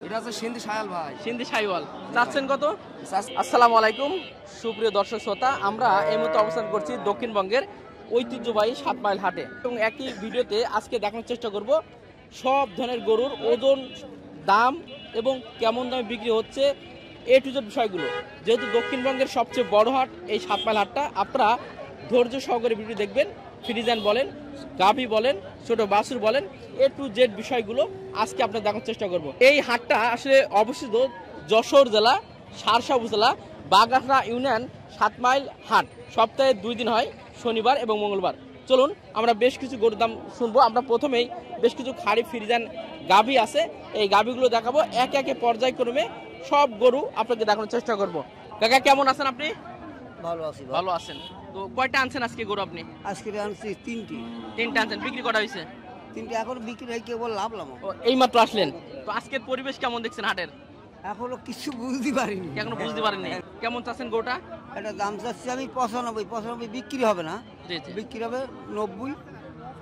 এটা হচ্ছে সিন্ধি শায়াল ভাই। সিন্ধি শাইওয়াল চাচ্ছেন কত? আসসালামু আলাইকুম সুপ্রিয় দর্শক শ্রোতা, আমরা এই মুহূর্তে অবস্থান করছি দক্ষিণবঙ্গের ঐতিহ্যবাহী 7 মাইল হাটে এবং একই ভিডিওতে আজকে দেখানোর চেষ্টা করব সব ধরনের গরুর ওজন, দাম এবং কেমন দামে বিক্রি হচ্ছে এ টু জেড বিষয়গুলো। যেহেতু দক্ষিণবঙ্গের সবচেয়ে বড় হাট এই 7 মাইল হাটটা, আপনারা ধৈর্য সহকারে ভিডিও দেখবেন। ফ্রিজান বলেন, গাভী বলেন, ছোট বাছুর বলেন, এ টু জেড বিষয়গুলো আজকে আপনার দেখার চেষ্টা করব। এই হাটটা আসলে অবস্থিত যশোর জেলা সারসা উপজেলা বাগাসরা ইউনিয়ন 7 মাইল হাট। সপ্তাহে 2 দিন হয়, শনিবার এবং মঙ্গলবার। চলুন আমরা বেশ কিছু গরুর দাম শুনবো। আমরা প্রথমেই বেশ কিছু খাড়ি ফ্রিজান গাভী আছে, এই গাভীগুলো দেখাবো একে একে পর্যায়ক্রমে সব গরু আপনাকে দেখানোর চেষ্টা করব। কাকা কেমন আছেন আপনি? ভালো আছি। ভালো আছেন। তো কয়টা আনছেন আজকে গরু আপনি? আজকে আনছি তিনটা আনছেন, বিক্রি করা হয়েছে? তিনটে এখন বিক্রি হয়, কেবল লাভলাম। এই মাত্র আসলেন। তো আজকের পরিবেশ কেমন দেখছেন হাটের? এখনো কিছু বুঝতে পারিনি। এখনো বুঝতে পারেননি? কেমন চাচ্ছেন গরুটা? এটা দাম চাচ্ছি আমি 95 বিক্রি হবে না, বিক্রি হবে 90,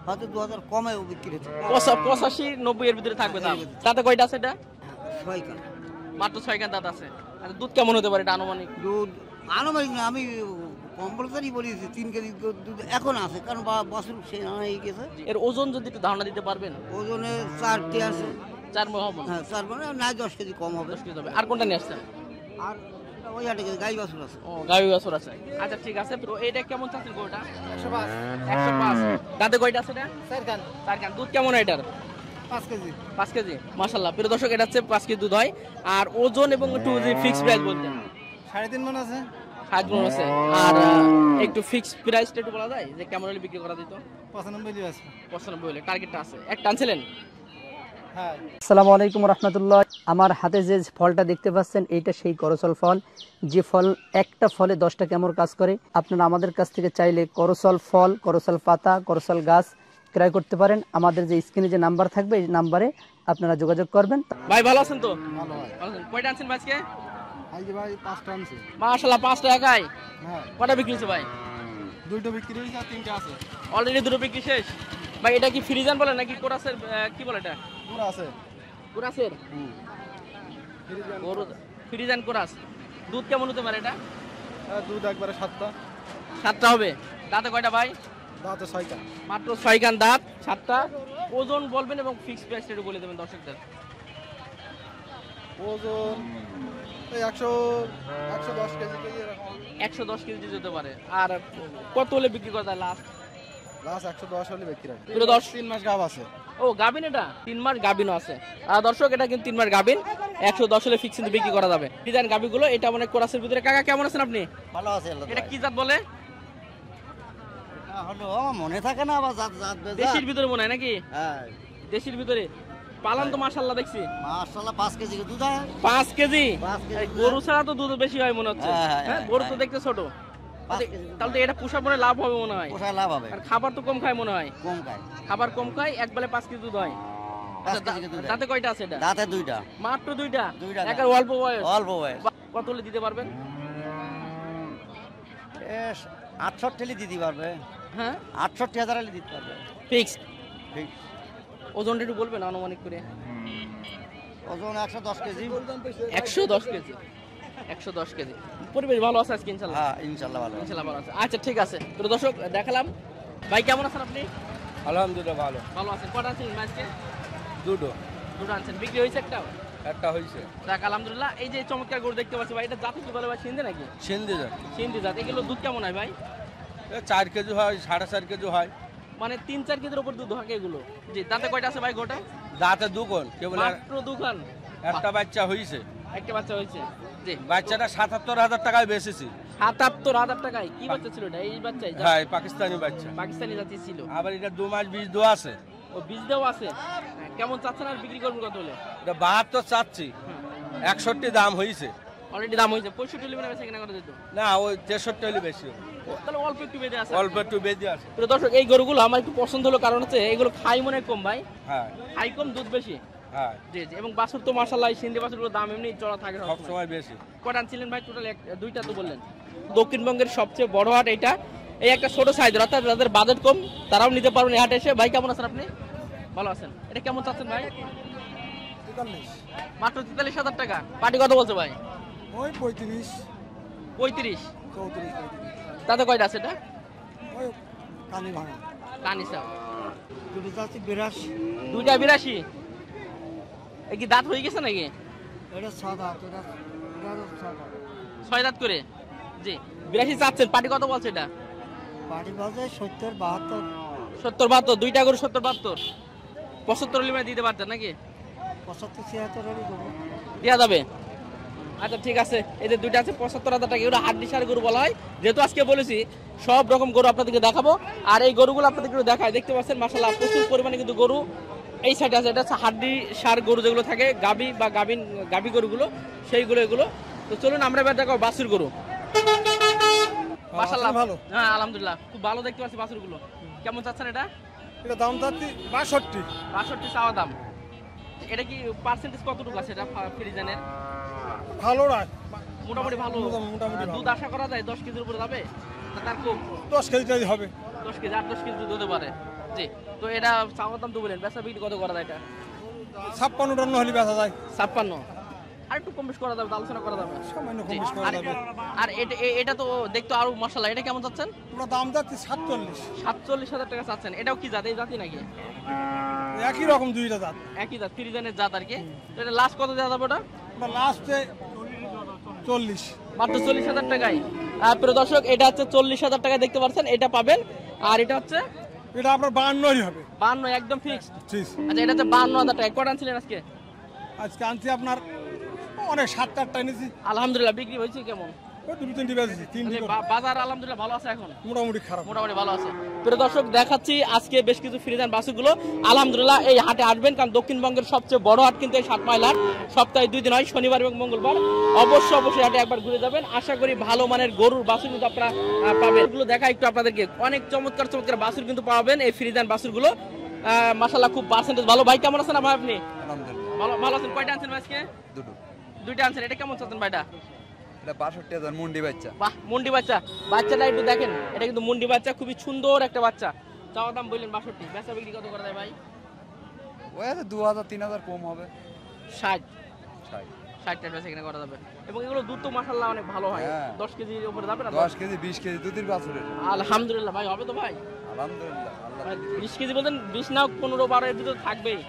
হয়তো 2000 কমেও বিক্রি হচ্ছে। 85-90 এর ভিতরে থাকবে দাম। তাতে কয়টা আছে এটা? 6 কান, মাত্র 6 কান দাঁত আছে। আর দুধ কেমন হতে পারে এটা আনুমানিক? দুধ আনুমানিক না, আমি কম্পালসারি বলেছি 3 কেজি দুধ এখন আছে, কারণ বছর সে হয়ে গেছে। এর ওজন যদি একটু ধারণা দিতে পারবেন? ওজনে 4টে আছে। 4 মণ হবে? হ্যাঁ 4 মানে না 10 কেজি কম হবে। 10 কেজি হবে। আর কোনটা নিয়ে আসছেন? আর ওই 8 কেজি গাই বাছুর আছে। ও গাই বাছুর আছে। আচ্ছা ঠিক আছে। তো এটা কেমন চাচ্ছেন গরুটা? 105। 105 দাঁতে কয়টা আছে এটা? 4 কান। 4 কান। দুধ কেমন হয় এটার? 5 কেজি। 5 কেজি মাশাআল্লাহ। প্রিয় দর্শক, এটা হচ্ছে 5 কেজি দুধ হয়। আর ওজন এবং একটু ফিক্স প্রাইস বলতেন? 3.5 মণ আছে। 7 মণ আছে। আর একটু ফিক্স প্রাইসটা একটু বলা যায় যে কেমন হলে বিক্রি করা যেত? 95 দিয়ে আছে। 95 হলে টার্গেটটা আছে। একটা আনছিলেন? হ্যাঁ। আসসালামু আলাইকুম রহমতুল্লাহ। আমার হাতে যে ফলটা দেখতে পাচ্ছেন এইটা সেই করসল ফল, যে ফল একটা ফলে 10টা কেমন কাজ করে। আপনারা আমাদের কাছ থেকে চাইলে করসল ফল, করসল পাতা, করসল গাছ ক্রয় করতে পারেন। আমাদের যে স্ক্রিনে যে নাম্বার থাকবে এই নাম্বারে আপনারা যোগাযোগ করবেন। ভাই ভালো আছেন তো? ভালো ভাই। ভালো আছেন। কয়টা আনছেন ভাই আজকে? আজকে ভাই 5টা আনছি। মাশাআল্লাহ 5টা একাই? হ্যাঁ। কয়টা বিক্রি হয়েছে ভাই? 2টো বিক্রি হয়েছে আর 3টা আছে। অলরেডি 2টো বিক্রি শেষ। ভাই এটা কি ফ্রিজান বলে নাকি কোরাসের কি বলে এটা? পুরো আছে। কোরাসের? ফ্রিজান কোরাস। দুধ কেমন হতে পারে এটা? দুধ একবারে 7টা। 7টা হবে। দাঁতে কয়টা ভাই? দাঁতে 6টা। মাত্র 6 কান দাঁত, 7টা। ওজন বলবেন এবং ফিক্স প্রাইসটা একটু বলে দেবেন দর্শকদের। ওজন এই 110 কেজি এরকম। 110 কেজি যেতে পারে। আর কত হলে বিক্রি করা যায় লাস্ট? লাস্ট 110 হলে বিক্রি হবে। পুরো 3 মাস গাব আছে। ও গাবিন, এটা 3 মাস গাবিনও আছে। আর দর্শক এটা কিন্তু 3 মাস গাবিন, 110 হলে ফিক্স কিন্তু বিক্রি করা যাবে। ডিজাইন গাবিগুলো এটা মানে কোরাসের ভিতরে। কাকা কেমন আছেন আপনি? ভালো আছে। এটা কি জাত বলে? হলো মনে থাকে না, আবার জাত দেশির ভিতরে মনে হয় নাকি? হ্যাঁ দেশির ভিতরে। পালান তো মাশাআল্লাহ দেখছি। মাশাআল্লাহ 5 কেজি দুধ হয়। 5 কেজি? 5 কেজি গরু ছাড়া তো দুধ বেশি হয় মনে হচ্ছে। হ্যাঁ গরু তো দেখতে ছোট। 5 কেজি। তাহলে তো এটা পোষা মনে লাভ হবে মনে হয়। পোষায় লাভ হবে। আর খাবার তো কম খায় মনে হয়। কম খায়। খাবার কম খায়, একবারে 5 কেজি দুধ হয়। 5 কেজি দুধ। দাঁতে কয়টা আছে এটা? দাঁতে 2টা। মাত্র 2টা? 2টা। একের অল্প বয়স। অল্প বয়স। কত হলে দিতে পারবেন? 68 হলে দিতে পারবে। হ্যাঁ 68,000 হলে দিতে পারবে। ফিক্সড? ঠিক। ওজনটা একটু বলবেন আনুমানিক করে? ওজন 110 কেজি। 110 কেজি। 110 কেজি। পরিবেশ ভালো আছে আজকে ইনশাআল্লাহ? হ্যাঁ ইনশাআল্লাহ ভালো। ইনশাআল্লাহ ভালো আছে। আচ্ছা ঠিক আছে। তো দর্শক দেখালাম। ভাই কেমন আছেন আপনি? আলহামদুলিল্লাহ ভালো। ভালো আছেন। কটা আছেন আজকে? 2টো। 2টো আনছেন। বিক্রি হয়েছে একটাও? একটা হয়েছে। যাক আলহামদুলিল্লাহ। এই যে চমৎকার গরু দেখতে পাচ্ছি ভাই, এটা জাতি কি বলে ভাই? সিন্ধি নাকি? সিন্ধি জাত। সিন্ধি জাত। এগুলো দুধ কেমন হয় ভাই? 4 কেজি হয়, 4.5 কেজি হয়। মানে 3-4 কেজির উপর দুধ হয় এগুলো। জি। দাঁতে কয়টা আছে ভাই গোটা? দাঁতে 2 কোণ, কেবল মাত্র 2 খান। একটা বাচ্চা হয়েছে। একটা বাচ্চা হয়েছে। জি। বাচ্চাটা 77,000 টাকায় বেচেছি। 77,000 টাকায়? কি বাচ্চা ছিল এটা? এই বাচ্চাই? হ্যাঁ পাকিস্তানি বাচ্চা। পাকিস্তানি জাতি ছিল। আবার এটা 2 মাস বীজ দেওয়া আছে। ও বীজ দেওয়া আছে? কেমন চাচ্ছেন আর বিক্রি করবেন কত হলে? এটা 72 চাচ্ছি। 61 দাম হয়েছে। অলরেডি দাম হয়েছে। 65 হলে বেচা কেনা করে দিত? না ওই 63 হলে বেশি। তাহলে অল্প একটু বেঁধে আছে। অল্প একটু বেঁধে আছে। তো দর্শক এই গরুগুলো আমার একটু পছন্দ হলো, কারণ হচ্ছে এগুলো খাই মনে কম ভাই। হ্যাঁ খাই কম, দুধ বেশি। হ্যাঁ জি জি। এবং বাছুর তো মাশাআল্লাহ সিন্ধি বাছুরগুলোর দাম এমনি চড়া থাকে সব সময় বেশি। কটা আনছিলেন ভাই টোটাল? 2টা তো বললেন। দক্ষিণবঙ্গের সবচেয়ে বড় হাট এটা। এই একটা ছোট সাইজ, অর্থাৎ যাদের বাজেট কম তারাও নিতে পারবেন এই হাটে এসে। ভাই কেমন আছেন আপনি? ভালো আছেন। এটা কেমন চাচ্ছেন ভাই? মাত্র 43,000 টাকা। পাটি কত বলছে ভাই? ওই 35 35 34 তাতে কয়টা আছে এটা? ওই কানি ভাঙা কানিসা দুটো যাচ্ছে 82, দুইটা 82। এ কি দাঁত হয়ে গেছে নাকি? এটা 6 দাঁত, এটা 6 দাঁত। 6 দাঁত করে। জি 82 চাচ্ছেন। পাটি কত বলছে এটা? পাটি বাজে 70 72, 70 72 দুইটা করে 70 72 75 লিমে দিতে পারতেন নাকি? 75 76 এরই দেবো। দেওয়া যাবে। আচ্ছা ঠিক আছে, এই যে দুইটা আছে 75,000 টাকা। এগুলো হাড্ডি সার গরু বলা হয়। যেহেতু আজকে বলেছি সব রকম গরু আপনাদেরকে দেখাবো, আর এই গরুগুলো আপনাদেরকে দেখায়। দেখতে পাচ্ছেন মাশাআল্লাহ প্রচুর পরিমাণে কিন্তু গরু এই সাইডে আছে। এটা হচ্ছে হাড্ডি সার গরু যেগুলো থাকে, গাবি বা গাবি গরুগুলো, সেইগুলো এগুলো। তো চলুন আমরা এবার দেখাবো বাছুর গরু। মাশাআল্লাহ ভালো। হ্যাঁ আলহামদুলিল্লাহ খুব ভালো দেখতে পাচ্ছি বাছুরগুলো। কেমন চাচ্ছেন এটা? এটা দাম যাচ্ছে 62। 62 চাওয়া দাম। এটা কি পার্সেন্টেজ কতটুকু আছে এটা ফ্রিজানের? ভালো না, মোটামুটি ভালো। মোটামুটি দুধ আশা করা যায় 10 কেজির উপরে যাবে না তার কম? 10 কেজি হবে। 10 কেজি 8-10 কেজি দুধ হতে পারে। জি তো এটা চাওয়ার দাম তো বলেন, বেচা বিক্রি কত করা যায় এটা? 56 হলে বেচা যায়। 56 আর একটু কম বেশ করা যাবে, আলোচনা করা যাবে। সামান্য জি, কম বেশ করা যাবে। আর এটা তো দেখতে আরো মশলা। এটা কেমন চাচ্ছেন? পুরো দাম যাচ্ছে 47। 47,000 টাকা চাচ্ছেন। এটাও কি জাত? এই জাতি নাকি? একই রকম দুইটা জাত। একই জাত, ফ্রিজানের জাত আর কি। তো এটা লাস্ট কত দেওয়া যাবে ওটা? ওটা লাস্টে 40। মাত্র 40,000 টাকায়। প্রিয় দর্শক এটা হচ্ছে 40,000 টাকা দেখতে পাচ্ছেন, এটা পাবেন। আর এটা হচ্ছে এটা আপনার 52 হবে। 52 একদম ফিক্সড। ঠিক। আচ্ছা এটা হচ্ছে 52,000 টাকা। কটা আনছিলেন আজকে? আজকে আনছি আপনার অনেক 7-8টা এনেছি। আলহামদুলিল্লাহ বিক্রি হয়েছে কেমন? ওই 2-3টি বেচেছি, 3টি করে। বাজার আলহামদুলিল্লাহ ভালো আছে এখন? মোটামুটি খারাপ। মোটামুটি ভালো আছে। প্রিয় দর্শক দেখাচ্ছি আজকে বেশ কিছু ফ্রিজান বাছুরগুলো। আলহামদুলিল্লাহ এই হাটে আসবেন, কারণ দক্ষিণবঙ্গের সবচেয়ে বড় হাট কিন্তু এই 7 মাইল হাট। সপ্তাহে 2 দিন হয়, শনিবার এবং মঙ্গলবার। অবশ্যই হাটে একবার ঘুরে যাবেন। আশা করি ভালো মানের গরুর বাছুর কিন্তু আপনারা পাবেন। এগুলো দেখা একটু আপনাদেরকে, অনেক চমৎকার চমৎকার বাছুর কিন্তু পাবেন এই ফ্রিজান বাছুরগুলো। মাশাআল্লাহ খুব পার্সেন্টেজ ভালো। ভাই কেমন আছেন ভাই আপনি? আলহামদুলিল্লাহ ভালো ভালো আছেন। কয়টা আনছেন আজকে? দুটো। দুইটা আনছেন। এটা কেমন চাচ্ছেন ভাইটা? এটা 62,000 মুন্ডি বাচ্চা। বাহ মুন্ডি বাচ্চা। বাচ্চাটা একটু দেখেন, এটা কিন্তু মুন্ডি বাচ্চা, খুবই সুন্দর একটা বাচ্চা। চাওয়া দাম বললেন 62, বেচা বিক্রি কত করা যায় ভাই? ওই আছে 2,000-3,000 কম হবে। 60 60 টাকা বেচা কিনা করা যাবে। এবং এগুলো দুধ তো মাশাআল্লাহ অনেক ভালো হয়। হ্যাঁ। 10 কেজির উপরে যাবে না? 10 কেজি 20 কেজি দুধের বাছুরের। আলহামদুলিল্লাহ ভাই হবে তো ভাই? আলহামদুলিল্লাহ আল্লাহ। ভাই 20 কেজি বলতেন, 20 না 15-12 এর ভিতরে থাকবেই।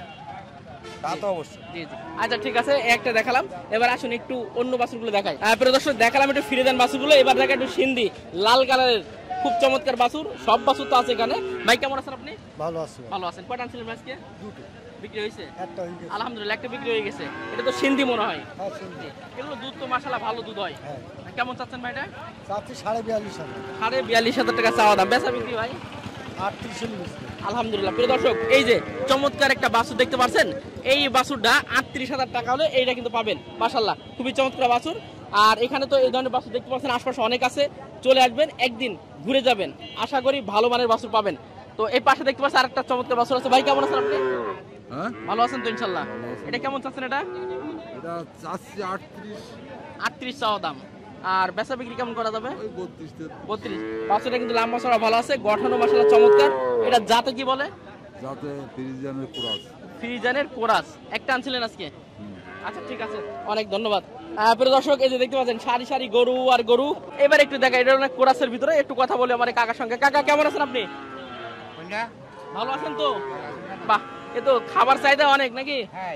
তা তো অবশ্যই। জি জি আচ্ছা ঠিক আছে, একটা দেখালাম। এবার আসুন একটু অন্য বাছুরগুলো দেখাই। প্রিয় দর্শক দেখালাম একটু ফ্রিজান বাছুরগুলো। এবার দেখা একটু সিন্ধি লাল কালারের খুব চমৎকার বাছুর। সব বাছুর তো আছে এখানে। ভাই কেমন আছেন আপনি? ভালো আছে। ভালো আছেন। কয়টা আনছিলেন আজকে? দুটো। বিক্রি হয়েছে? একটা হয়ে গেছে। আলহামদুলিল্লাহ একটা বিক্রি হয়ে গেছে। এটা তো সিন্ধি মনে হয়। হ্যাঁ শুনছি। এগুলো দুধ তো মাশাআল্লাহ ভালো দুধ হয়। হ্যাঁ। কেমন চাচ্ছেন ভাই এটা? চাচ্ছি 42,000। 42,000 টাকা চাওয়া দাম। বেচা বিক্রি ভাই? 38 বেচছি। আলহামদুলিল্লাহ। প্রিয় দর্শক এই যে চমৎকার একটা বাছুর দেখতে পাচ্ছেন, এই বাছুরটা 38,000 টাকা হলে এইটা কিন্তু পাবেন। মাশাআল্লাহ খুবই চমৎকার বাছুর। আর এখানে তো এই ধরনের বাছুর দেখতে পাচ্ছেন আশপাশে অনেক আছে। চলে আসবেন, একদিন ঘুরে যাবেন, আশা করি ভালো মানের বাছুর পাবেন। তো এই পাশে দেখতে পাচ্ছেন আরেকটা চমৎকার বাছুর আছে। ভাই কেমন আছেন আপনি? হ্যাঁ ভালো আছেন তো ইনশাআল্লাহ। এটা কেমন চাচ্ছেন এটা? এটা চাচ্ছি 38। 38 চাওয়া দাম। আর বেচা বিক্রি কেমন করা যাবে? ওই 32 32। বাছুরটা কিন্তু লম্বা চড়া ভালো আছে, গঠনও মাশাআল্লাহ চমৎকার। এটা জাতে কি বলে? যাতে ফ্রিজিয়ানের কুরাস। ফ্রিজানের কোরাস। একটা আনছিলেন আজকে? আচ্ছা ঠিক আছে, অনেক ধন্যবাদ। প্রিয় দর্শক এই যে দেখতে পাচ্ছেন সারি সারি গরু আর গরু। এবার একটু দেখা, এটা অনেক কোরাসের ভিতরে একটু কথা বলি আমার কাকার সঙ্গে। কাকা কেমন আছেন আপনি? ভালো আছেন তো? বাহ, এ তো খাবার চাহিদা অনেক নাকি? হ্যাঁ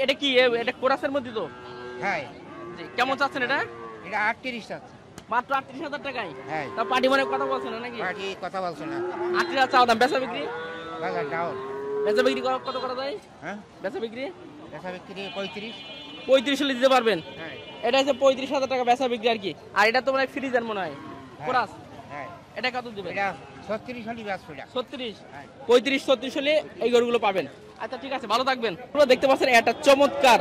এটা কি এটা কোরাসের মধ্যে তো? হ্যাঁ জি কেমন চাচ্ছেন এটা? এটা 38 আছে। মাত্র 38,000 টাকায়? হ্যাঁ। তা পার্টি মনে কথা বলছেন না নাকি? পার্টি কথা বলছো না, 38,000 চাওয়া দাম। বেচা বিক্রি? বাজার ডাউন। বেচা বিক্রি কত করা যায়? হ্যাঁ বেচা বিক্রি বেচা বিক্রি 35। 35 হলে দিতে পারবেন? হ্যাঁ এটা হচ্ছে 35,000 টাকা বেচা বিক্রি আর কি। আর এটা তো মানে ফ্রিজার মনে হয় কোরাস। হ্যাঁ এটা কত দিবেন? এটা 36 হলি বেচছো এটা। 36 35 36 হলে এই গরুগুলো পাবেন। আচ্ছা ঠিক আছে, ভালো থাকবেন। পুরো দেখতে পাচ্ছেন এটা চমৎকার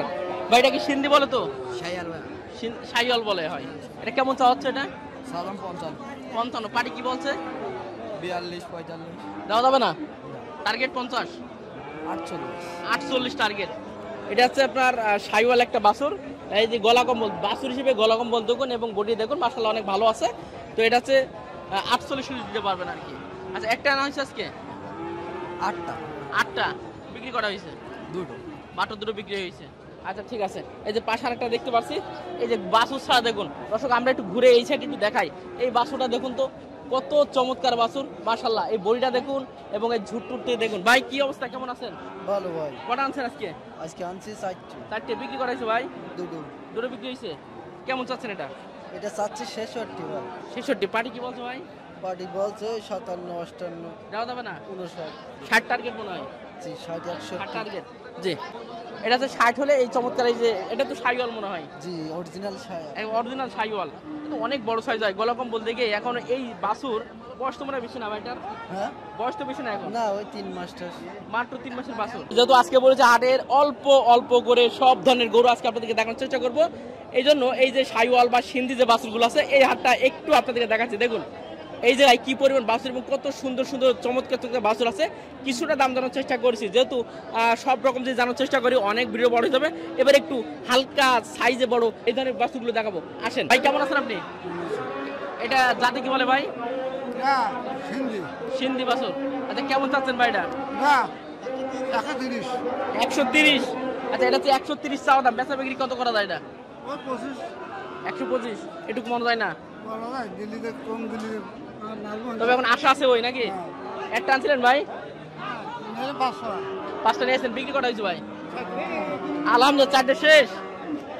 ভাই। এটা কি সিন্ধি বলে তো? শাইওয়াল বলে হয়। এটা কেমন চা হচ্ছে এটা? সালাম 55 55। পাটি কি বলছে? 42 45 দেওয়া যাবে না? Target 50 48 target. এটা হচ্ছে আপনার শাইওয়াল একটা বাছুর। এই যে গলা কম্বল বাছুর হিসেবে গলা কম্বল দেখুন এবং বডি দেখুন মাশাআল্লাহ অনেক ভালো আছে। তো এটা হচ্ছে 48 দিতে পারবেন আর কি। আচ্ছা একটা আনা হয়েছে আজকে? 8টা বিক্রি করা হয়েছে। দুটো বিক্রি হয়েছে। আচ্ছা ঠিক আছে। এই যে পাশে আরেকটা দেখতে পাচ্ছি, এই যে বাছুর ছাড়া দেখুন দর্শক, আমরা একটু ঘুরে এই সাইড একটু দেখাই। এই বাছুরটা দেখুন তো কত চমৎকার বাছুর, মাশাআল্লাহ। এই বড়িটা দেখুন এবং এই ঝুটটুটে দেখুন। ভাই কি অবস্থা, কেমন আছেন? ভালো ভাই। কটা আনছেন আজকে? আজকে আনছি 4টি। 4টে বিক্রি করাইছে ভাই? দুটো। দুটো বিক্রি হয়েছে। কেমন চাচ্ছেন এটা? এটা চাচ্ছি 66 ভাই। 66। পার্টি কি বলছো ভাই? পার্টি বলছে 57, 58, দেওয়া যাবে না? 59। 60 টার্গেট মনে হয়। জি 60, 60 61। টার্গেট। জি, এটা তো 60 হলে এই চমৎকার, এই যে এটা তো শাইওয়াল মনে হয়। জি অরিজিনাল ছায়া। অরিজিনাল শাইওয়াল, কিন্তু অনেক বড় সাইজ হয়। গলা কম বলতে গিয়ে এখন এই বাছুর বয়স তো মনে হয় বেশি না ভাইটার? হ্যাঁ বয়স তো বেশি না এখন, না ওই 3 মাস্টার। মাত্র 3 মাসের বাছুর। যেহেতু আজকে বলেছে হাটের অল্প অল্প করে সব ধরনের গরু আজকে আপনাদেরকে দেখানোর চেষ্টা করব, এই জন্য এই যে শাইওয়াল বা সিন্ধি যে বাছুরগুলো আছে এই হাটটা একটু আপনাদেরকে দেখাচ্ছি। দেখুন এই জায়গায় কি পরিমাণ বাছুর এবং কত সুন্দর সুন্দর চমৎকার চমৎকার বাছুর আছে। কিছুটা দাম জানার চেষ্টা করেছি, যেহেতু সব রকম যে জানার চেষ্টা করি অনেক ভিডিও বড় হয়ে যাবে। এবার একটু হালকা সাইজে বড় এই ধরনের বাছুরগুলো দেখাবো। আসেন ভাই, কেমন আছেন আপনি? এটা জাতি কি বলে ভাই? না হিন্দি সিন্ধি বাছুর। আচ্ছা কেমন চাচ্ছেন ভাই এটা? না 130 130। আচ্ছা এটা তো 130 চাওয়া দাম, বেচা বিক্রি কত করা যায় এটা? ওই 25 125। এটুকু মনে যায় না, বড় ভাই দিল্লিতে কম দিল্লি তবে এখন আশা আছে ওই নাকি? একটা আনছিলেন ভাই? 500 5টা নিয়েছেন, বিক্রি করা হয়েছে ভাই? আলহামদুলিল্লাহ 4টে শেষ।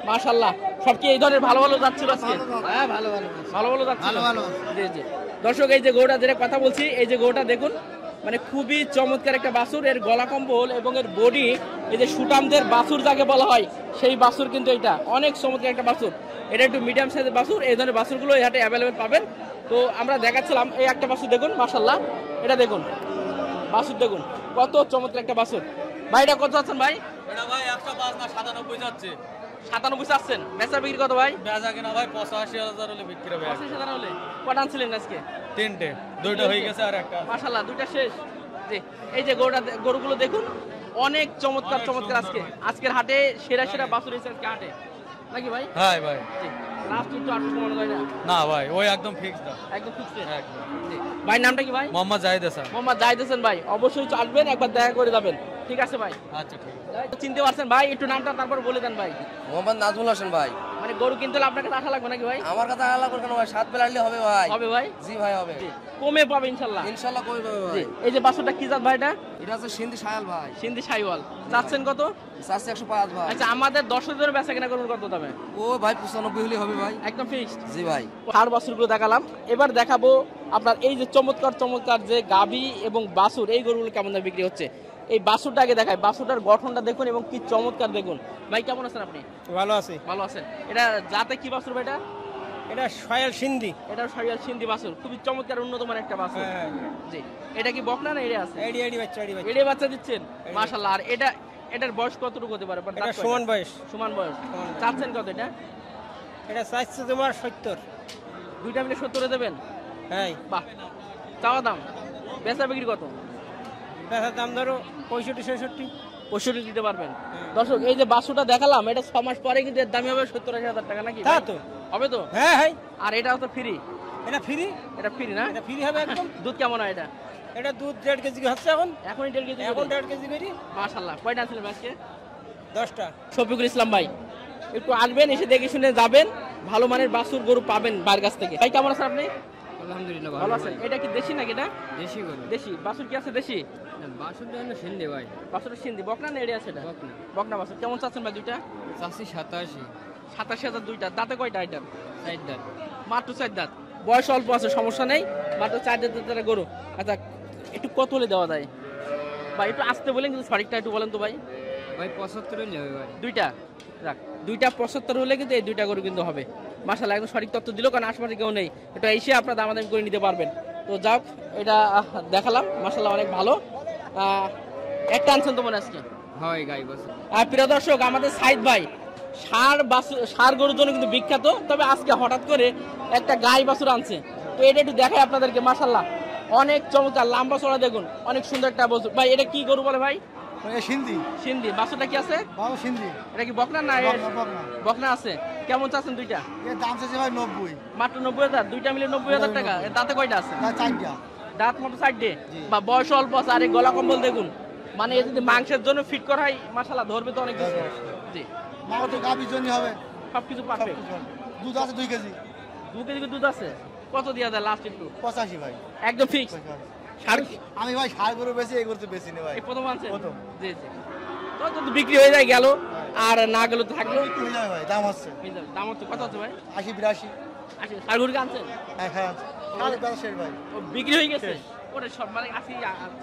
মাশাআল্লাহ। সব কি এই ধরনের ভালো ভালো যাচ্ছিল আজকে? হ্যাঁ ভালো ভালো ভালো ভালো যাচ্ছিল। ভালো। জি জি। দর্শক এই যে গরুটা যেটা কথা বলছি, এই যে গরুটা দেখুন, মানে খুবই চমৎকার একটা বাছুর। এর গলা কম্বল এবং এর বডি, এই যে সুটামদের বাছুর যাকে বলা হয় সেই বাছুর কিন্তু এটা অনেক চমৎকার একটা বাছুর। এটা একটু মিডিয়াম সাইজের বাছুর। এই ধরনের বাছুরগুলো এই হাটে অ্যাভেলেবেল পাবেন। তো আমরা দেখাচ্ছিলাম এই একটা বাছুর দেখুন, মাশাআল্লাহ। এটা দেখুন বাছুর, দেখুন কত চমৎকার একটা বাছুর। ভাই এটা কত আছেন ভাই? এটা ভাই 105 না 97 যাচ্ছে। 97 চাচ্ছেন, বেচা বিক্রি কত ভাই? বেচা কিনা ভাই 85,000 হলে বিক্রি হবে। 85,000 হলে। কটা আনছিলেন আজকে? 3টে, 2টা হয়ে গেছে আর একটা। মাশাআল্লাহ 2টা শেষ। জি, এই যে গরুগুলো দেখুন অনেক চমৎকার চমৎকার। আজকের হাটে সেরা সেরা বাছুর এসেছে আজকে হাটে নাকি ভাই? হ্যাঁ ভাই। জি, লাস্ট একটু 800 মনে হয় না? না ভাই, ওই একদম ফিক্স দাম। একদম ফিক্সড। একদম। জি ভাই, নামটা কি ভাই? মোহাম্মদ জাহিদ হাসান। মোহাম্মদ জাহিদ হাসান ভাই, অবশ্যই আসবেন, একবার দেখা করে যাবেন। ঠিক আছে ভাই? আচ্ছা ঠিক আছে। চিনতে পারছেন ভাই? একটু নামটা তারপর বলে দেন ভাই। মোহাম্মদ নাজমুল হোসেন ভাই। মানে গরু কিনতে হলে আপনার কাছে আসা লাগবে নাকি ভাই? আমার কথা আলাদা করে কেন ভাই? 7 বেলা আনলে হবে ভাই। হবে ভাই? জি ভাই হবে। জি, কমে পাবে ইনশাআল্লাহ। ইনশাআল্লাহ কই পাবে জি, ভাই। এই যে বাছুরটা কি জাত ভাই এটা? এটা হচ্ছে সিন্ধি শায়াল ভাই। সিন্ধি শাইওয়াল। চাচ্ছেন কত? চাচ্ছি 105 ভাই। আচ্ছা আমাদের দর্শকদের বেচা কেনা করুন কত দামে? ও ভাই 95 হলে হবে ভাই। একদম ফিক্সড। জি ভাই। হাড় বাছুরগুলো দেখালাম, এবার দেখাবো আপনার এই যে চমৎকার চমৎকার যে গাভী এবং বাছুর, এই গরুগুলো কেমন দামে বিক্রি হচ্ছে। এই বাছুরটা আগে দেখায়, বাছুরটার গঠনটা দেখুন এবং কি চমৎকার দেখুন। ভাই কেমন আছেন আপনি? ভালো আছে। ভালো আছেন। এটা জাতে কি বাছুর ভাই এটা? এটা শায়াল সিন্ধি। এটাও শাইওয়াল সিন্ধি বাছুর, খুবই চমৎকার উন্নত মানের একটা বাছুর। জি, এটা কি বকনা না এড়ে আছে? এডি বাচ্চা এড়ে বাচ্চা দিচ্ছেন, মাশাআল্লাহ। আর এটার বয়স কতটুকু হতে পারে? এটা সমান বয়স। সমান বয়স। চাচ্ছেন কত এটা? এটা চাইছে তোমার 70। দুইটা মিলে 70 দেবেন? হ্যাঁ। বাহ, চাওয়া দাম। বেচা বিক্রি কত? বেচার দাম ধরো 65-66। 65 দিতে পারবেন। দর্শক এই যে বাছুরটা দেখালাম, এটা 6 মাস পরে কিন্তু এর দামই হবে 70-80,000 টাকা নাকি? তা তো হবে তো? হ্যাঁ হ্যাঁ। আর এটাও তো ফ্রি? এটা ফ্রি। এটা ফ্রি না? এটা ফ্রি হবে একদম। দুধ কেমন হয় এটা? এটা দুধ 1.5 কেজি হচ্ছে এখন। এখনই 1.5 কেজি? এখন 1.5 কেজি করি। মাশাআল্লাহ। কয়টা আনছিলেন আজকে? 10টা। শফিকুল ইসলাম ভাই, একটু আসবেন, এসে দেখে শুনে যাবেন, ভালো মানের বাছুর গরু পাবেন বাইরের কাছ থেকে। ভাই কেমন আছেন আপনি? আলহামদুলিল্লাহ ভালো আছেন। এটা কি দেশি নাকি এটা? দেশি গরু। দেশি বাছুর কি আছে? দেশি বাসুরটা হলো সিন্ধি ভাই। বাছুরটা সিন্ধি। বকনা না এড়ে আছে এটা? বকনা বাছুর। কেমন চাচ্ছেন ভাই দুইটা? চাচ্ছি 87। 87,000 দুইটা। দাঁতে কয়টা এটা? 4 দাঁত। মাত্র 4 দাঁত। বয়স অল্প আছে, সমস্যা নেই, মাত্র 4 দাঁতের গরু। আচ্ছা একটু কত হলে দেওয়া যায় ভাই? একটু আসতে বলেন, কিন্তু সঠিকটা একটু বলেন তো ভাই। ভাই 75 হলে হবে ভাই। দুইটা রাখ, দুইটা 75 হলে কিন্তু এই দুইটা গরু কিন্তু হবে। মাশাআল্লাহ, একদম সঠিক তথ্য দিল, কারণ আশপাশে কেউ নেই। এটা এসে আপনারা দামাদামি করে নিতে পারবেন। তো যাক, এটা দেখালাম, মাশাআল্লাহ অনেক ভালো। একটা আনছেন তো মনে আজকে? হয় গাই বস। প্রিয় দর্শক, আমাদের সাইদ ভাই ষাঁড় গরুর জন্য কিন্তু বিখ্যাত, তবে আজকে হঠাৎ করে একটা গাই বাছুর আনছে। তো এটা একটু দেখাই আপনাদেরকে। মাশাআল্লাহ অনেক চমৎকার, লম্বা চড়া দেখুন, অনেক সুন্দর একটা বাছুর। ভাই এটা কি গরু বলে ভাই? সিন্ধি। সিন্ধি। বাছুরটা কি আছে? বাবা সিন্ধি। এটা কি বকনা না? বকনা আছে। কেমন চাচ্ছেন দুইটা? এর দাম চাইছে ভাই 90। মাত্র 90,000। দুইটা মিলে 90,000 টাকা। দাঁতে কয়টা আছে? না 4টা। দাঁত মাত্র 4টে। বা বয়স অল্প আছে। আর এই গলা কম্বল দেখুন, মানে যদি মাংসের জন্য ফিট করা হয়, মাশাআল্লাহ ধরবে তো অনেক কিছু। জি, মা তো গাভীর জন্য হবে, সবকিছু পারফেক্ট। দুধ আছে 2 কেজি। 2 কেজি দুধ আছে, কত দিয়া দেয় লাস্ট একটু? 85 ভাই একদম ফিক্স। আমি ভাই ষাড় গরু বেশি এই করতে বেশি নেই ভাই। এই প্রথম আনছেন? প্রথম। জি জি। তো যদি বিক্রি হয়ে যায় গেল, আর না গেল তো থাকলো। বিক্রি হয়ে যাবে ভাই, দাম আছে। দাম হচ্ছে কত হচ্ছে ভাই? 80 আচ্ছা, ষাড়গুড়ি আনছেন? হ্যাঁ হ্যাঁ ষাড় বেচা শেষ ভাই। ও বিক্রি হয়ে গেছে? ওরে সব মানে আসি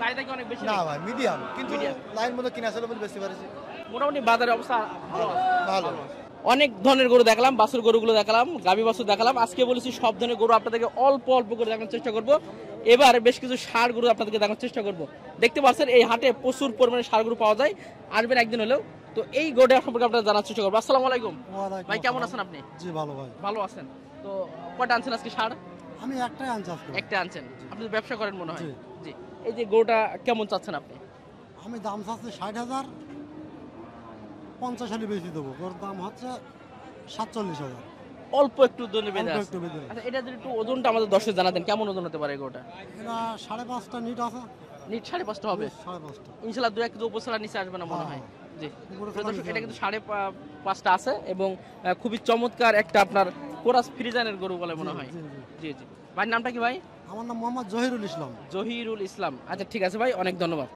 চাহিদা কি অনেক বেশি? না ভাই মিডিয়াম, কিন্তু Medium। লাইন মতো কিনা ছিল বলে বেশি পারেছি। মোটামুটি বাজারের অবস্থা ভালো আছে। ভালো। অনেক ধরনের গরু দেখলাম, বাছুর গরুগুলো দেখলাম, গাভী বাছুর দেখালাম। আজকে বলেছি সব ধরনের গরু আপনাদেরকে অল্প অল্প করে দেখানোর চেষ্টা করব। এবার বেশ কিছু ষাড় গরু আপনাদেরকে দেখানোর চেষ্টা করব। দেখতে পাচ্ছেন এই হাটে প্রচুর পরিমাণে ষাড় গরু পাওয়া যায়, আসবেন একদিন হলেও। তো এই গরুটা সম্পর্কে আপনারা জানার চেষ্টা করবো। আসসালামু আলাইকুম ভাই, কেমন আছেন আপনি? জি ভালো ভাই। ভালো আছেন। তো কয়টা আনছেন আজকে ষাড়? আমি একটাই আনছি আজকে। একটা আনছেন। আপনি তো ব্যবসা করেন মনে হয়। জি। এই যে গরুটা কেমন চাচ্ছেন আপনি? আমি দাম চাচ্ছি 60,000, 50 হলে বেশি দেবো। ওর দাম হচ্ছে 47,000। অল্প একটু ওজনে বেঁধে অল্প আছে। একটু বেঁধে আছে। আচ্ছা, এটা যদি একটু ওজনটা আমাদের দর্শক জানাতেন, কেমন ওজন হতে পারে গরুটা? এটা 5.5টা নিট আছে। নিট 5.5 হবে 5.5টা। ইনশাআল্লাহ। 2-1 কেজি উপর ছাড়া নিচে আসবে না মনে হয়। জি। উপরে প্রিয় দর্শক, ছাড়া এটা কিন্তু 5.5টা আছে এবং খুবই চমৎকার একটা আপনার কোরাস ফ্রিজানের গরু বলে মনে হয়। জি জি। ভাই নামটা কি ভাই? আমার নাম মোহাম্মদ জহিরুল ইসলাম। জহিরুল ইসলাম। আচ্ছা ঠিক আছে ভাই, অনেক ধন্যবাদ।